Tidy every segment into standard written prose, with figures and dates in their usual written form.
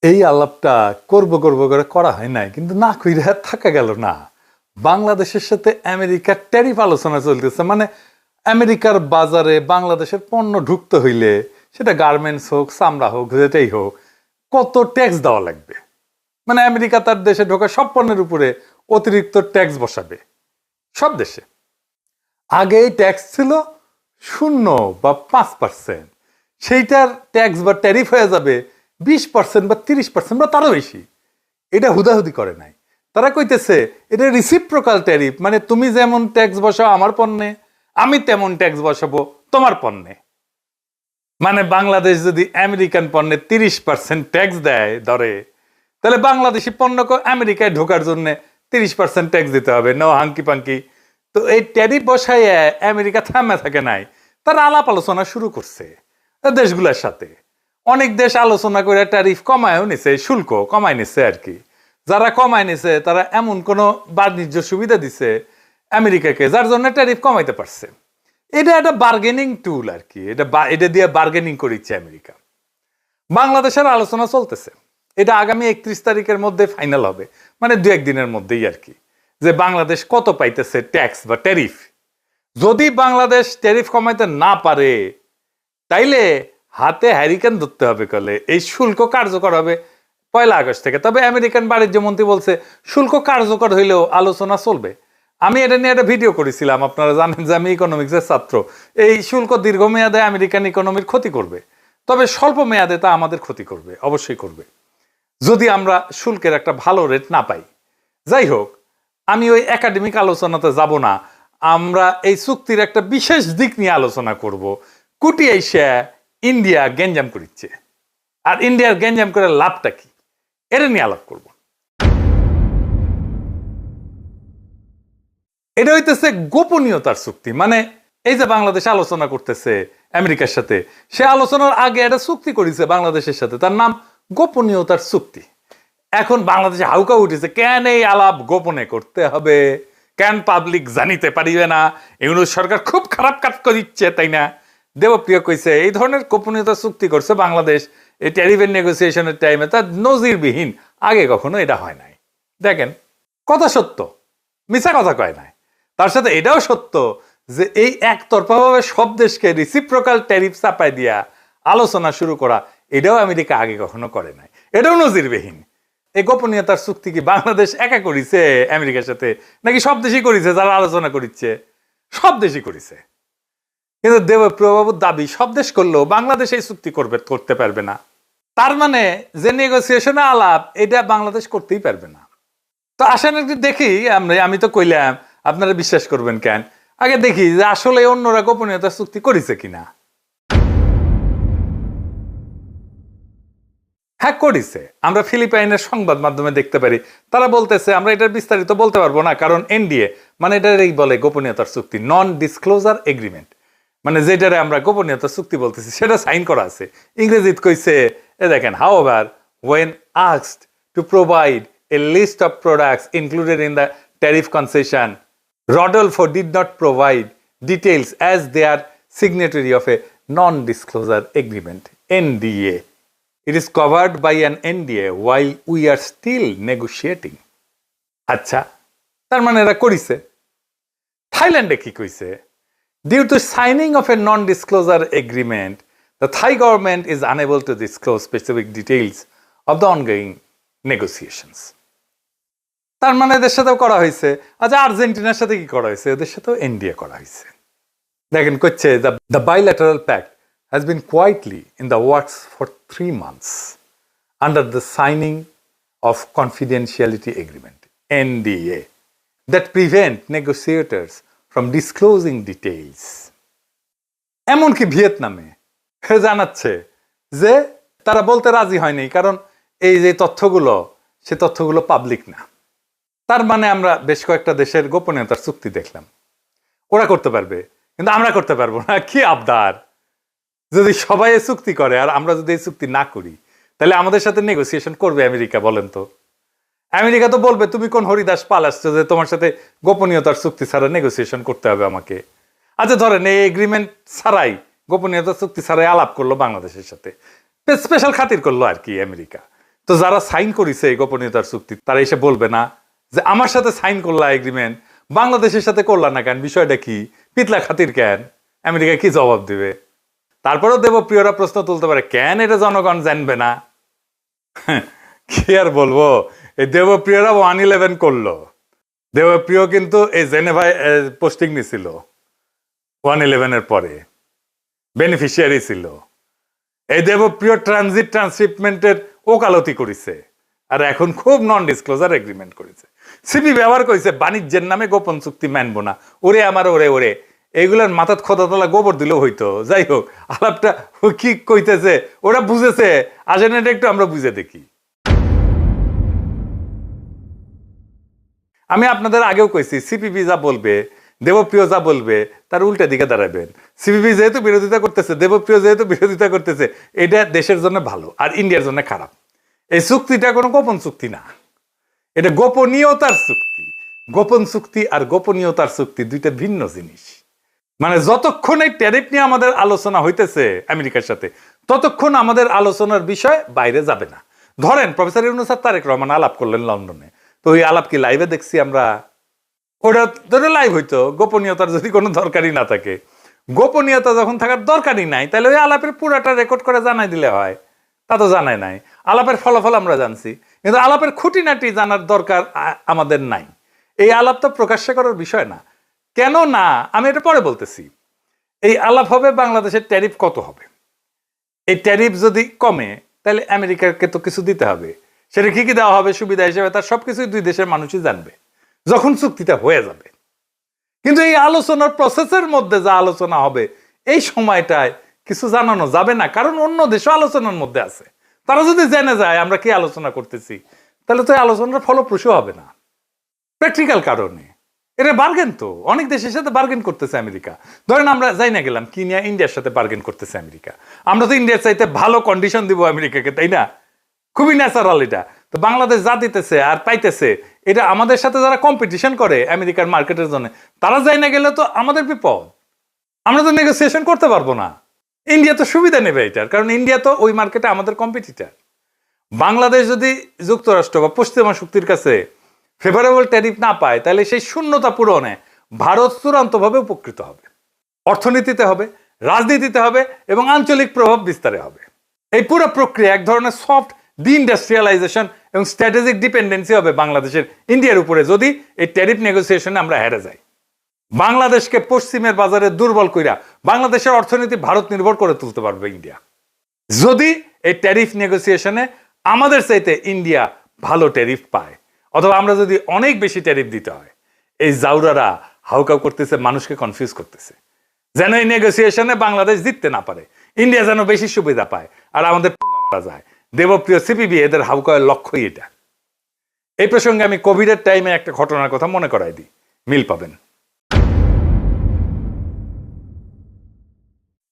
এই আলাপটা করব করব করে করা হয় নাই, কিন্তু না কইরা থাকা গেল না। বাংলাদেশের সাথে আমেরিকার ট্যারিফ আলোচনা চলতেছে। মানে আমেরিকার বাজারে বাংলাদেশের পণ্য ঢুকতে হইলে, সেটা গার্মেন্টস হোক, চামড়া হোক, যেটাই হোক, কত ট্যাক্স দেওয়া লাগবে। মানে আমেরিকা তার দেশে ঢোকা সব পণ্যের উপরে অতিরিক্ত ট্যাক্স বসাবে সব দেশে। আগে ট্যাক্স ছিল 0 বা 5%, সেইটার ট্যাক্স বা ট্যারিফ হয়ে যাবে 20% বা 30% বা তারও বেশি। এটা হুদাহুদি করে নাই, তারা কইতেছে এটা রিসিপ্রোকাল ট্যারিফ, মানে তুমি যেমন ট্যাক্স বসাও আমার পণ্যে, আমি তেমন ট্যাক্স বসাবো তোমার পণ্যে। মানে বাংলাদেশ যদি আমেরিকান পণ্যে 30% ট্যাক্স দেয় ধরে, তাহলে বাংলাদেশি পণ্যকে আমেরিকায় ঢোকার জন্য 30% ট্যাক্স দিতে হবে, নো হাঙ্কি পাঙ্কি। তো এই ট্যারিফ বসায় আমেরিকা থামে থাকে নাই, তারা আলাপ আলোচনা শুরু করছে দেশগুলোর সাথে। অনেক দেশ আলোচনা করে ট্যারিফ কমায়ও নিছে, শুল্ক কমায় নিছে আর কি। যারা কমায় নিছে তারা এমন কোন বাণিজ্য সুবিধা দিছে আমেরিকাকে, যার জন্য ট্যারিফ কমাইতে পারছে। এটা একটা বার্গেনিং টুল আর কি, এটা দিয়ে বার্গেনিং করিচ্ছে আমেরিকা। বাংলাদেশের আলোচনা চলতেছে, এটা আগামী 31 তারিখের মধ্যে ফাইনাল হবে, মানে 2-1 দিনের মধ্যেই আর কি, যে বাংলাদেশ কত পাইতেছে ট্যাক্স বা ট্যারিফ। যদি বাংলাদেশ ট্যারিফ কমাইতে না পারে, তাইলে হাতে হ্যারিকেন ধরতে হবে, কলে এই শুল্ক কার্যকর হবে 1 আগস্ট থেকে। তবে আমেরিকান বাণিজ্য মন্ত্রী বলছে শুল্ক কার্যকর হইলেও আলোচনা চলবে। আমি এটা নিয়ে একটা ভিডিও করেছিলাম, আপনারা জানেন যে আমি ইকোনমিক্সের ছাত্র। এই শুল্ক দীর্ঘমেয়াদে আমেরিকান ইকোনমির ক্ষতি করবে, তবে স্বল্প মেয়াদে তা আমাদের ক্ষতি করবে, অবশ্যই করবে, যদি আমরা শুল্কের একটা ভালো রেট না পাই। যাই হোক, আমি ওই একাডেমিক আলোচনাতে যাব না। আমরা এই চুক্তির একটা বিশেষ দিক নিয়ে আলোচনা করব। কুটি এশিয়া ইন্ডিয়া গ্যাঞ্জাম করিচ্ছে, আর ইন্ডিয়ার গ্যাঞ্জাম করে লাভটা কি, এটা নিয়ে আলাপ করব। এটা হইতেছে গোপনীয়তার চুক্তি। মানে এই যে বাংলাদেশ আলোচনা করতেছে আমেরিকার সাথে, সে আলোচনার আগে একটা চুক্তি করেছে বাংলাদেশের সাথে, তার নাম গোপনীয়তার চুক্তি। এখন বাংলাদেশে হাউকা উঠেছে, কেন এই আলাপ গোপনে করতে হবে, কেন পাবলিক জানিতে পারিবে না, ইউনূস সরকার খুব খারাপ কাজ করিচ্ছে, তাই না? দেবপ্রিয় কইছে এই ধরনের গোপনীয়তা চুক্তি করছে বাংলাদেশ এই ট্যারিফের নেগোসিয়েশনের টাইমে, তার নজিরবিহীন, আগে কখনো এটা হয় নাই। দেখেন, কথা সত্য, মিছা কথা কয় নাই। তার সাথে এটাও সত্য যে এই একতরফাভাবে সব দেশকে রিসিপ্রোকাল ট্যারিফ চাপাই দিয়া আলোচনা শুরু করা, এটাও আমেরিকা আগে কখনো করে নাই, এটাও নজিরবিহীন। এই গোপনীয়তার চুক্তি কি বাংলাদেশ একা করিছে আমেরিকার সাথে, নাকি সব দেশই করিছে? যারা আলোচনা করিচ্ছে সব দেশই করিছে, কিন্তু দেবপ্রিয়বাবুর দাবি সব দেশ করলেও বাংলাদেশ এই চুক্তি করতে পারবে না। তার মানে যে নেগোসিয়েশনে আলাপ, এটা বাংলাদেশ করতেই পারবে না। তো আসেন একটু দেখি আমি তো কইলাম, আপনারা বিশ্বাস করবেন কেন, আগে দেখি যে আসলে অন্যরা গোপনীয়তা চুক্তি করেছে কিনা। হ্যাঁ, করেছে। আমরা ফিলিপাইনের সংবাদ মাধ্যমে দেখতে পারি, তারা বলতেছে, আমরা এটার বিস্তারিত বলতে পারবো না, কারণ এনডিএ মানে এটাই বলে গোপনীয়তার চুক্তি, নন ডিসক্লোজার এগ্রিমেন্ট, মানে যেটারে আমরা গোপনীয়তার চুক্তি বলতেছি সেটা সাইন করা আছে। ইংরেজিতে কইছে, এ দেখেন, however when asked to provide a list of products included in the tariff concession, Rodolfo did not provide details as they are signatory of a non-disclosure agreement, NDA. It is covered by an NDA while we are still negotiating. আচ্ছা, তার মানে এরা করিছে। থাইল্যান্ডে কি কইছে? Due to signing of a non-disclosure agreement, the Thai government is unable to disclose specific details of the ongoing negotiations. তার মানে এদের সাথেও করা হয়েছে। আচ্ছা, আর্জেন্টিনার সাথে কি করা হয়েছে? এদের সাথেও এনডিএ করা হয়েছে। দেখেন, করছে the bilateral pact has been quietly in the works for 3 months under the signing of confidentiality agreement, NDA, that prevent negotiators from disclosing details. এমনকি ভিয়েতনামে জানাচ্ছে যে তারা বলতে রাজি হয়নি, কারণ এই যে তথ্যগুলো, সে তথ্যগুলো পাবলিক না। তার মানে আমরা বেশ কয়েকটা দেশের গোপনীয়তার চুক্তি দেখলাম, ওরা করতে পারবে, কিন্তু আমরা করতে পারবো না। কি আবদার! যদি সবাই চুক্তি করে আর আমরা যদি এই চুক্তি না করি, তাহলে আমাদের সাথে নেগোসিয়েশন করবে আমেরিকা? বলেন তো। আমেরিকা তো বলবে, তুমি কোন হরিদাস পাল আসছো যে তোমার সাথে গোপনীয়তার চুক্তি ছাড়া নেগোসিয়েশন করতে হবে আমাকে? আচ্ছা, ধরেন এই এগ্রিমেন্ট ছাড়াই, গোপনীয়তার চুক্তি ছাড়াই আলাপ করলো বাংলাদেশের সাথে, স্পেশাল খাতির করলো আর কি আমেরিকা, তো যারা সাইন করেছে এই গোপনীয়তার চুক্তি তারা এসে বলবে না যে আমার সাথে সাইন করলা এগ্রিমেন্ট, বাংলাদেশের সাথে করলা না কেন, বিষয়টা কি, পিতলা খাতির কেন? আমেরিকা কি জবাব দিবে? তারপরেও দেবপ্রিয়রা প্রশ্ন তুলতে পারে কেন এটা জনগণ জানবে না? কি আর বলবো, এই দেবপ্রিয়রা 111 করলো। দেবপ্রিয় কিন্তু এই জেনেভায় পোস্টিং নিছিল 111 পরে, বেনিফিশিয়ারি ছিল। এই দেবপ্রিয় ট্রানজিট ট্রান্সশিপমেন্টের ওকালতি করেছে, আর এখন খুব নন ডিসক্লোজার এগ্রিমেন্ট করেছে। সিপি ব্যবহার করেছে বাণিজ্যের নামে গোপন চুক্তি মানবো না, ওরে আমার ওরে ওরে, এইগুলার মাথার খোদাতলা গোবর দিলেও হইতো। যাই হোক, আলাপটা কি কইতেছে ওরা বুঝেছে, আসেন এটা একটু আমরা বুঝে দেখি। আমি আপনাদের আগেও কইছি সিপিবি যা বলবে, দেবপ্রিয় যা বলবে তার উল্টা দিকে দাঁড়াবেন। সিপিবি যেহেতু বিরোধিতা করতেছে, দেবপ্রিয় যেহেতু বিরোধিতা করতেছে, এটা দেশের জন্য ভালো আর ইন্ডিয়ার জন্য খারাপ। এই চুক্তিটা কোনো গোপন চুক্তি না, এটা গোপনীয়তার চুক্তি। গোপন চুক্তি আর গোপনীয়তার চুক্তি দুইটা ভিন্ন জিনিস। মানে যতক্ষণ এই ট্যারিফ নিয়ে আমাদের আলোচনা হইতেছে আমেরিকার সাথে, ততক্ষণ আমাদের আলোচনার বিষয় বাইরে যাবে না। ধরেন প্রফেসর ইউনূস আর তারেক রহমান আলাপ করলেন লন্ডনে, তো ওই আলাপ কি লাইভে দেখছি আমরা? ওটা ধরে লাইভ হইতো, গোপনীয়তার যদি কোনো দরকারই না থাকে। গোপনীয়তা যখন থাকার দরকারই নাই, তাহলে ওই আলাপের পুরাটা রেকর্ড করে জানাই দিলে হয়। তা তো জানাই নাই, আলাপের ফলাফল আমরা জানছি, কিন্তু আলাপের খুঁটিনাটি জানার দরকার আমাদের নাই। এই আলাপ তো প্রকাশ্য করার বিষয় না। কেন না আমি এটা পরে বলতেছি। এই আলাপ হবে বাংলাদেশের ট্যারিফ কত হবে। এই ট্যারিফ যদি কমে তাহলে আমেরিকাকে তো কিছু দিতে হবে। সেটা কি কি দেওয়া হবে সুবিধা হিসেবে, তার সবকিছুই দুই দেশের মানুষই জানবে যখন চুক্তিটা হয়ে যাবে। কিন্তু এই আলোচনার প্রসেসের মধ্যে যা আলোচনা হবে এই সময়টায় কিছু জানানো যাবে না, কারণ অন্য দেশও আলোচনার মধ্যে আছে। তারা যদি জেনে যায় আমরা কি আলোচনা করতেছি, তাহলে তো এই আলোচনার ফলপ্রসূ হবে না। প্র্যাকটিক্যাল কারণে এটা বার্গেন, তো অনেক দেশের সাথে বার্গেন করতেছে আমেরিকা। ধরেন আমরা যাই না গেলাম কি নিয়ে, ইন্ডিয়ার সাথে বার্গেন করতেছে আমেরিকা। আমরা তো ইন্ডিয়ার চাইতে ভালো কন্ডিশন দিব আমেরিকাকে, তাই না? খুবই ন্যাচারাল এটা। তো বাংলাদেশ যা দিতেছে আর পাইতেছে, এটা আমাদের সাথে যারা কম্পিটিশন করে আমেরিকার মার্কেটের জন্য, তারা যাই না গেলে তো আমাদের বিপদ। আমরা তো নেগোসিয়েশন করতে পারবো না। ইন্ডিয়া তো সুবিধা নেবে এটার, কারণ ইন্ডিয়া তো ওই মার্কেটে আমাদের কম্পিটিটার। বাংলাদেশ যদি যুক্তরাষ্ট্র বা পশ্চিমা শক্তির কাছে ফেভারেবল ট্যারিফ না পায়, তাহলে সেই শূন্যতা পূরণে ভারত চূড়ান্তভাবে উপকৃত হবে। অর্থনীতিতে হবে, রাজনীতিতে হবে এবং আঞ্চলিক প্রভাব বিস্তারে হবে। এই পুরো প্রক্রিয়া এক ধরনের সফট ডিইন্ডাস্ট্রিয়ালাইজেশন এবং স্ট্র্যাটেজিক ডিপেন্ডেন্সি হবে বাংলাদেশের ইন্ডিয়ার উপরে, যদি এই ট্যারিফ নেগোসিয়েশনে আমরা হেরে যাই। বাংলাদেশকে পশ্চিমের বাজারে দুর্বল কইরা বাংলাদেশের অর্থনীতি ভারত নির্ভর করে তুলতে পারবে ইন্ডিয়া, যদি এই ট্যারিফ নেগোসিয়েশনে আমাদের চাইতে ইন্ডিয়া ভালো ট্যারিফ পায়, অথবা আমরা যদি অনেক বেশি ট্যারিফ দিতে হয়। এই জাউরারা হাউকাউ করতেছে, মানুষকে কনফিউজ করতেছে, যেন এই নেগোসিয়েশনে বাংলাদেশ জিততে না পারে, ইন্ডিয়া যেন বেশি সুবিধা পায় আর আমাদের মারা যায়। দেবপ্রিয় সিপিবি এদের হাউকাউয়ের লক্ষ্যই এটা। এই প্রসঙ্গে আমি কোভিডের টাইমে একটা ঘটনার কথা মনে করাই দিই, মিল পাবেন।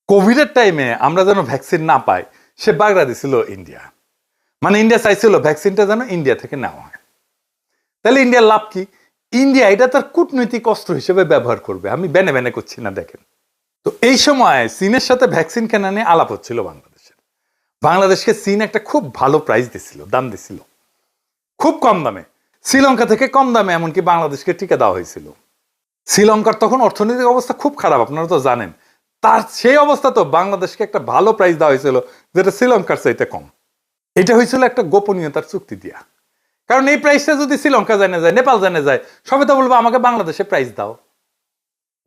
কোভিডের টাইমে আমরা যেন ভ্যাকসিন না পাই সে বাগড়া দিছিল ইন্ডিয়া। মানে ইন্ডিয়া চাইছিল ভ্যাকসিনটা যেন ইন্ডিয়া থেকে নেওয়া হয়। তাহলে ইন্ডিয়ার লাভ কি? ইন্ডিয়া এটা তার কূটনৈতিক অস্ত্র হিসেবে ব্যবহার করবে। আমি বেনে বেনে করছি না, দেখেন তো। এই সময় চীনের সাথে ভ্যাকসিন কেনা নিয়ে আলাপ হচ্ছিল বাংলাদেশের। বাংলাদেশকে চীন একটা খুব ভালো প্রাইস দিছিল, দাম দিছিল, খুব কম দামে, শ্রীলঙ্কা থেকে কম দামে এমনকি বাংলাদেশকে টিকা দেওয়া হয়েছিল। শ্রীলঙ্কার তখন অর্থনৈতিক অবস্থা খুব খারাপ, আপনারা তো জানেন। তার সেই অবস্থা তো বাংলাদেশকে একটা ভালো প্রাইস দেওয়া হয়েছিল, যেটা শ্রীলঙ্কার চাইতে কম। এটা হয়েছিল একটা গোপনীয়তার চুক্তি দিয়া। কারণ এই প্রাইসটা যদি শ্রীলঙ্কা জানে যায়, নেপাল জানে যায়, সবে তো বলবো আমাকে বাংলাদেশে প্রাইস দাও।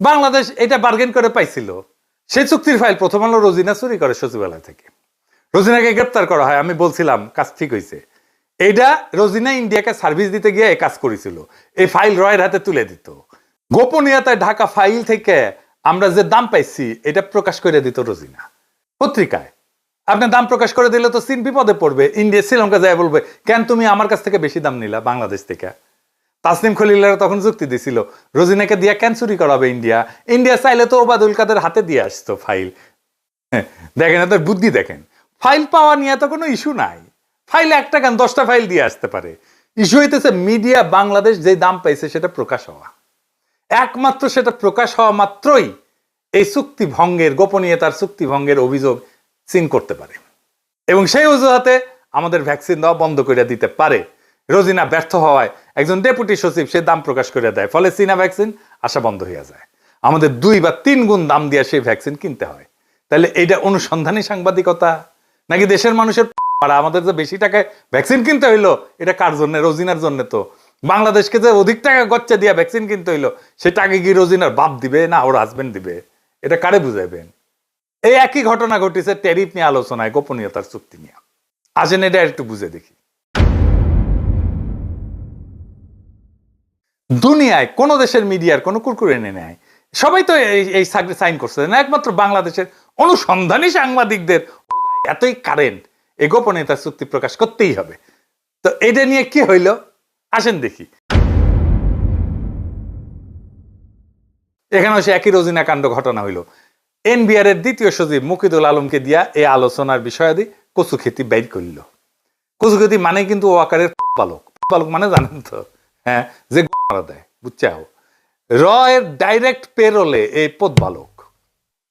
বাংলাদেশ এটা বার্গেন করে পাইছিল। সেই চুক্তির ফাইল প্রথম আলো রোজিনা চুরি করে সচিবালয় থেকে। রোজিনাকে গ্রেপ্তার করা হয়। আমি বলছিলাম কাজ ঠিক হয়েছে। এইটা রোজিনা ইন্ডিয়াকে সার্ভিস দিতে গিয়ে এই কাজ করেছিল। এই ফাইল রয়ের হাতে তুলে দিত। গোপনীয়তায় ঢাকা ফাইল থেকে আমরা যে দাম পাইছি এটা প্রকাশ করে দিত রোজিনা পত্রিকায়। আপনার দাম প্রকাশ করে দিলে তো চীন বিপদে পড়বে। ইন্ডিয়া শ্রীলঙ্কা যায় বলবে, কেন তুমি আমার কাছ থেকে বেশি দাম নিলা বাংলাদেশ থেকে? তাসনিম খলিলারা তখন যুক্তি দিছিল, রোজিনাকে দিয়া কেন চুরি করাবে ইন্ডিয়া? ইন্ডিয়া চাইলে তো ওবায়দুল কাদের হাতে দিয়ে আসতো ফাইল। দেখেন এত বুদ্ধি, দেখেন ফাইল পাওয়া নিয়ে তো কোনো ইস্যু নাই। ফাইল একটা কেন 10টা ফাইল দিয়ে আসতে পারে। ইস্যু হইতেছে মিডিয়া বাংলাদেশ যে দাম পাইছে সেটা প্রকাশ হওয়া। একমাত্র সেটা প্রকাশ হওয়া মাত্রই এই চুক্তি ভঙ্গের, গোপনীয়তার চুক্তি ভঙ্গের অভিযোগ চীন করতে পারে। এবং সেই অজুহাতে আমাদের ভ্যাকসিন দেওয়া বন্ধ করে দিতে পারে। রোজিনা ব্যর্থ হওয়ায় একজন ডেপুটি সচিব সে দাম প্রকাশ করে দেয়, ফলে চীনা ভ্যাকসিন আসা বন্ধ হয়ে যায়। আমাদের 2 বা 3 গুণ দাম দিয়ে সেই ভ্যাকসিন কিনতে হয়। তাহলে এটা অনুসন্ধানী সাংবাদিকতা নাকি দেশের মানুষের আমাদের যে বেশি টাকায় ভ্যাকসিন কিনতে হইলো এটা কার জন্য? রোজিনার জন্য। তো বাংলাদেশকে যে অধিক টাকা গচ্চা দিয়া ভ্যাকসিন কিনতে হইলো সেটাকে কি রোজিনার বাপ দিবে না ওর হাজবেন্ড দিবে? এটা কারে বুঝাইবেন? এই একই ঘটনা ঘটেছে ট্যারিফ নিয়ে আলোচনায়, গোপনীয়তার চুক্তি নিয়ে। আসেন এটা একটু বুঝে দেখি। দুনিয়ায় কোন দেশের মিডিয়ার কোন কুরকুরে নেয় সবাই তো এই সাইন করছে না, একমাত্র বাংলাদেশের অনুসন্ধানী সাংবাদিকদের এতই কারেন্ট এই গোপনীয়তার চুক্তি প্রকাশ করতেই হবে। তো এটা নিয়ে কি হইল আসেন দেখি। এখানে সে একই রোজিনা কাণ্ড ঘটনা হইল। এনবিআর এর দ্বিতীয় সচিব মুকিদুল আলমকে দিয়া এই আলোচনার বিষয়াদি কচুক্ষেতি বাইর করল। কচুক্ষেতি মানে কিন্তু ও আকারের বালক। বালক মানে জানেন তো, হ্যাঁ, যে মারা দেয়, বুঝছাও। র এর ডাইরেক্ট পেরোলে এই পদ বালক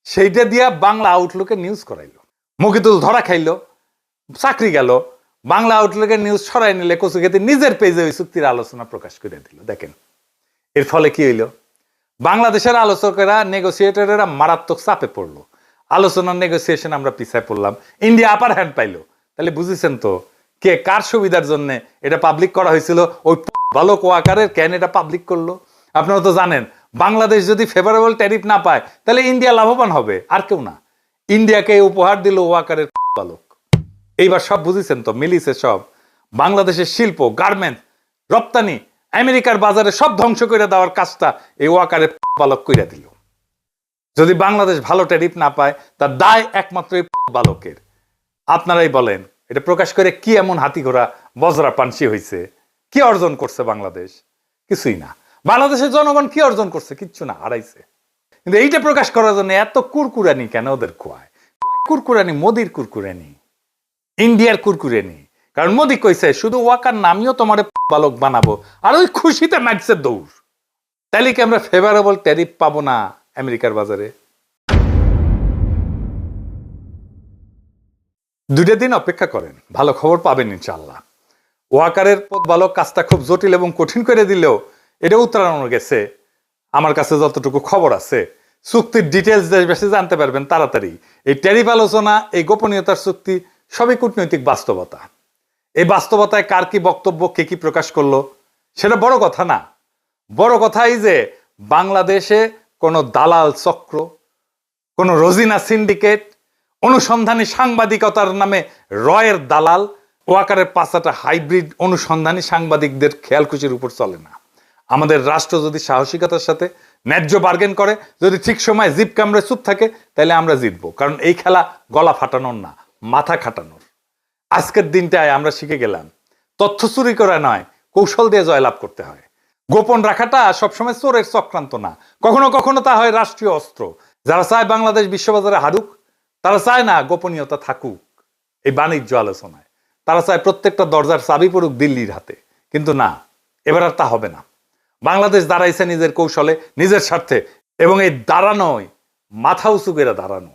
সেইটা দিয়া বাংলা আউটলুকে নিউজ করাইলো। মুকিদুল ধরা খাইলো, চাকরি গেল। বাংলা আউটলুকের নিউজ সরাই নিলে কচুক্ষেতি নিজের পেজে ওই চুক্তির আলোচনা প্রকাশ করে দিল। দেখেন এর ফলে কি হইল, বাংলাদেশের আলোচকেরা নেগোসিয়েটরেরা মারাত্মক চাপে পড়লো। আলোচনার নেগোসিয়েশন আমরা পিছায় পড়লাম, ইন্ডিয়া আপার হ্যান্ড পাইলো। তাহলে বুঝেছেন তো কে কার সুবিধার জন্য এটা পাবলিক করা হয়েছিল? ওই বালক ওয়াকারের। কেন এটা পাবলিক করলো? আপনারা তো জানেন বাংলাদেশ যদি ফেভারেবল ট্যারিফ না পায় তাহলে ইন্ডিয়া লাভবান হবে, আর কেউ না। ইন্ডিয়াকে উপহার দিল ওয়াকারের বালক। এইবার সব বুঝেছেন তো, মিলিছে সব। বাংলাদেশের শিল্প, গার্মেন্টস, রপ্তানি আমেরিকার বাজারে সব ধ্বংস করে দেওয়ার কাজটা এই ওয়াকারের বালক কইরা দিল। যদি বাংলাদেশ ভালো ট্যারিফ না পায় তার দায় একমাত্র এই বালকের। আপনারাই বলেন এটা প্রকাশ করে কি এমন হাতি ঘোড়া বজরা পানসি হয়েছে? কি অর্জন করছে বাংলাদেশ? কিছুই না। বাংলাদেশের জনগণ কি অর্জন করছে? কিচ্ছু না, হারাইছে। কিন্তু এইটা প্রকাশ করার জন্য এত কুরকুরানি কেন ওদের খোয়ায়? কুরকুরানি মোদির কুরকুরানি, ইন্ডিয়ার কুরকুরানি। কারণ মোদি কইছে শুধু ওয়াকার নামিও তোমার বালক বানাবো, আর ওই খুশিতে মাইছে দৌড়। তাইলে কি আমরা ফেভারেবল ট্যারিফ পাবো না আমেরিকার বাজারে? 2 দিন অপেক্ষা করেন, ভালো খবর পাবেন ইনশাআল্লাহ। ওয়াকারের বালক কাজটা খুব জটিল এবং কঠিন করে দিলেও এটা উত্তরানো গেছে। আমার কাছে যতটুকু খবর আছে, চুক্তির ডিটেলস বেশি জানতে পারবেন তাড়াতাড়ি। এই ট্যারিফ আলোচনা, এই গোপনীয়তার চুক্তি সবই কূটনৈতিক বাস্তবতা। এই বাস্তবতায় কার কি বক্তব্য, কে কি প্রকাশ করলো সেটা বড় কথা না। বড় কথাই যে বাংলাদেশে কোনো দালাল চক্র, কোনো রোজিনা সিন্ডিকেট, অনুসন্ধানী সাংবাদিকতার নামে রয়ের দালাল, ওয়াকারের পাঁচাটা হাইব্রিড অনুসন্ধানী সাংবাদিকদের খেয়ালখুশির উপর চলে না। আমাদের রাষ্ট্র যদি সাহসিকতার সাথে ন্যায্য বার্গেন করে, যদি ঠিক সময় জিপ কামড়ে চুপ থাকে, তাহলে আমরা জিতবো। কারণ এই খেলা গলা ফাটানোর না, মাথা খাটানোর। আজকের দিনটায় আমরা শিখে গেলাম তথ্য চুরি করা নয়, কৌশল দিয়ে জয়লাভ করতে হয়। গোপন রাখাটা সবসময় চোরের চক্রান্ত না, কখনো কখনো তা হয় রাষ্ট্রীয় অস্ত্র। যারা চায় বাংলাদেশ বিশ্ববাজারে হারুক, তারা চায় না গোপনীয়তা থাকুক এই বাণিজ্য আলোচনায়। তারা চায় প্রত্যেকটা দরজার চাবি পড়ুক দিল্লির হাতে। কিন্তু না, এবার আর তা হবে না। বাংলাদেশ দাঁড়াইছে নিজের কৌশলে, নিজের স্বার্থে, এবং এই দাঁড়ানোয় মাথা উঁচু করে দাঁড়ানো।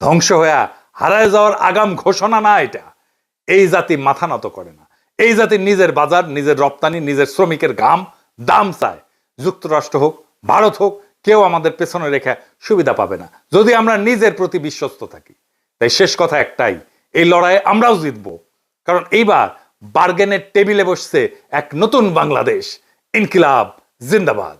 ধ্বংস হয়ে হারায় যাওয়ার আগাম ঘোষণা না এটা। এই জাতি মাথা নত করে না। এই জাতি নিজের বাজার, নিজের রপ্তানি, নিজের শ্রমিকের ঘাম দাম চায়। যুক্তরাষ্ট্র হোক, ভারত হোক, কেউ আমাদের পেছনে রেখে সুবিধা পাবে না যদি আমরা নিজের প্রতি বিশ্বস্ত থাকি। তাই শেষ কথা একটাই, এই লড়াইয়ে আমরাও জিতবো। কারণ এইবার বার্গেনের টেবিলে বসছে এক নতুন বাংলাদেশ। ইনকিলাব জিন্দাবাদ।